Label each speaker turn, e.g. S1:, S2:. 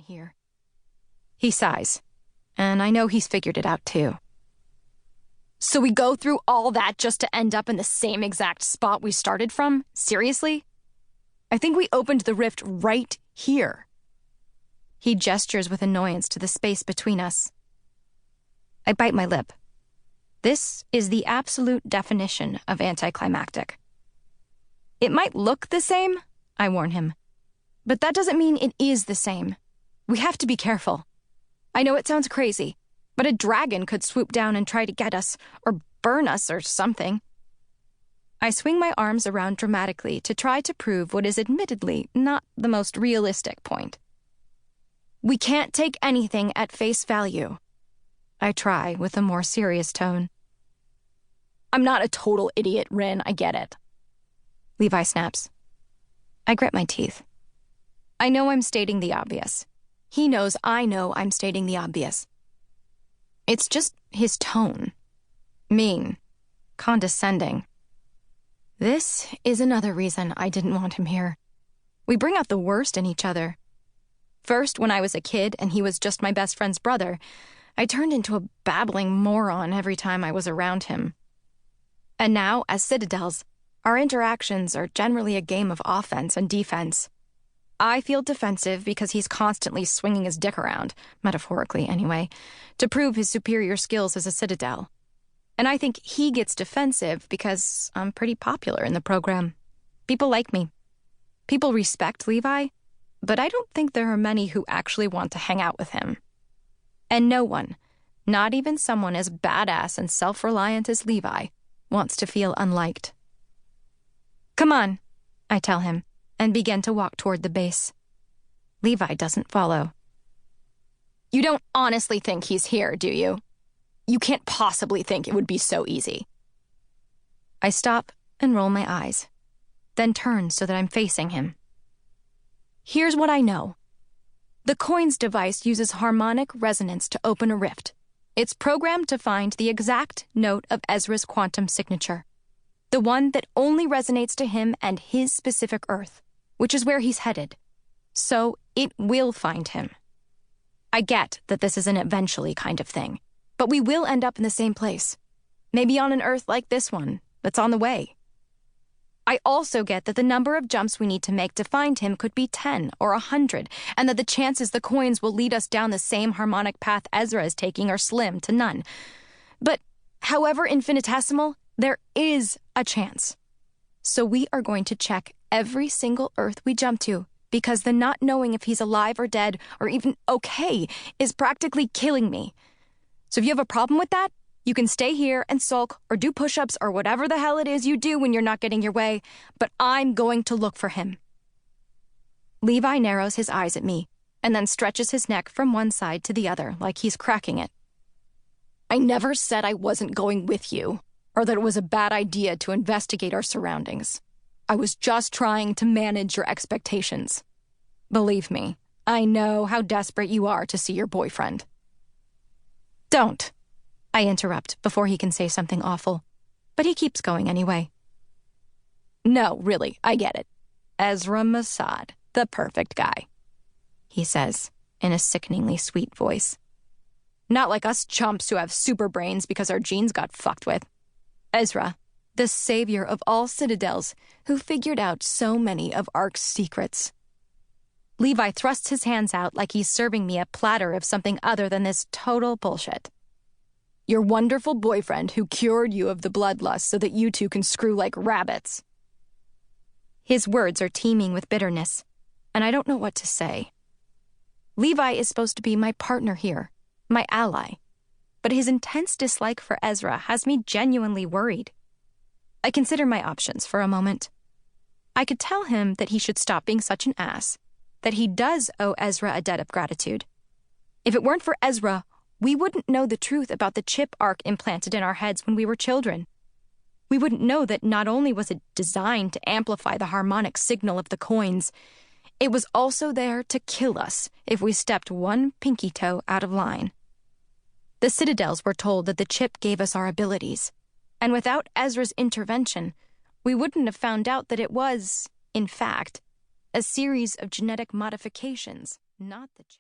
S1: here. He sighs, and I know he's figured it out too. So we go through all that just to end up in the same exact spot we started from? Seriously? I think we opened the rift right here. He gestures with annoyance to the space between us. I bite my lip. This is the absolute definition of anticlimactic. It might look the same, I warn him, but that doesn't mean it is the same. We have to be careful. I know it sounds crazy, but a dragon could swoop down and try to get us, or burn us, or something. I swing my arms around dramatically to try to prove what is admittedly not the most realistic point. We can't take anything at face value. I try with a more serious tone. I'm not a total idiot, Ryn, I get it. Levi snaps. I grit my teeth. I know I'm stating the obvious. He knows I know I'm stating the obvious. It's just his tone. Mean. Condescending. This is another reason I didn't want him here. We bring out the worst in each other. First, when I was a kid and he was just my best friend's brother, I turned into a babbling moron every time I was around him. And now, as Citadels, our interactions are generally a game of offense and defense. I feel defensive because he's constantly swinging his dick around, metaphorically anyway, to prove his superior skills as a Citadel. And I think he gets defensive because I'm pretty popular in the program. People like me. People respect Levi, but I don't think there are many who actually want to hang out with him. And no one, not even someone as badass and self-reliant as Levi, wants to feel unliked. Come on, I tell him, and begin to walk toward the base. Levi doesn't follow. You don't honestly think he's here, do you? You can't possibly think it would be so easy. I stop and roll my eyes, then turn so that I'm facing him. Here's what I know. The coins device uses harmonic resonance to open a rift. It's programmed to find the exact note of Ezra's quantum signature, the one that only resonates to him and his specific Earth, which is where he's headed. So it will find him. I get that this is an eventually kind of thing, but we will end up in the same place, maybe on an Earth like this one that's on the way. I also get that the number of jumps we need to make to find him could be 10 or 100, and that the chances the coins will lead us down the same harmonic path Ezra is taking are slim to none. But however infinitesimal, there is a chance. So we are going to check every single Earth we jump to, because the not knowing if he's alive or dead, or even okay, is practically killing me. So if you have a problem with that, you can stay here and sulk or do push-ups or whatever the hell it is you do when you're not getting your way, but I'm going to look for him. Levi narrows his eyes at me and then stretches his neck from one side to the other like he's cracking it. I never said I wasn't going with you, or that it was a bad idea to investigate our surroundings. I was just trying to manage your expectations. Believe me, I know how desperate you are to see your boyfriend. Don't. I interrupt before he can say something awful, but he keeps going anyway. No, really, I get it. Ezra Massad, the perfect guy, he says in a sickeningly sweet voice. Not like us chumps who have super brains because our genes got fucked with. Ezra, the savior of all Citadels, who figured out so many of Ark's secrets. Levi thrusts his hands out like he's serving me a platter of something other than this total bullshit. Your wonderful boyfriend who cured you of the bloodlust so that you two can screw like rabbits. His words are teeming with bitterness, and I don't know what to say. Levi is supposed to be my partner here, my ally, but his intense dislike for Ezra has me genuinely worried. I consider my options for a moment. I could tell him that he should stop being such an ass, that he does owe Ezra a debt of gratitude. If it weren't for Ezra, we wouldn't know the truth about the chip Ark implanted in our heads when we were children. We wouldn't know that not only was it designed to amplify the harmonic signal of the coins, it was also there to kill us if we stepped one pinky toe out of line. The Citadels were told that the chip gave us our abilities, and without Ezra's intervention, we wouldn't have found out that it was, in fact, a series of genetic modifications, not the chip.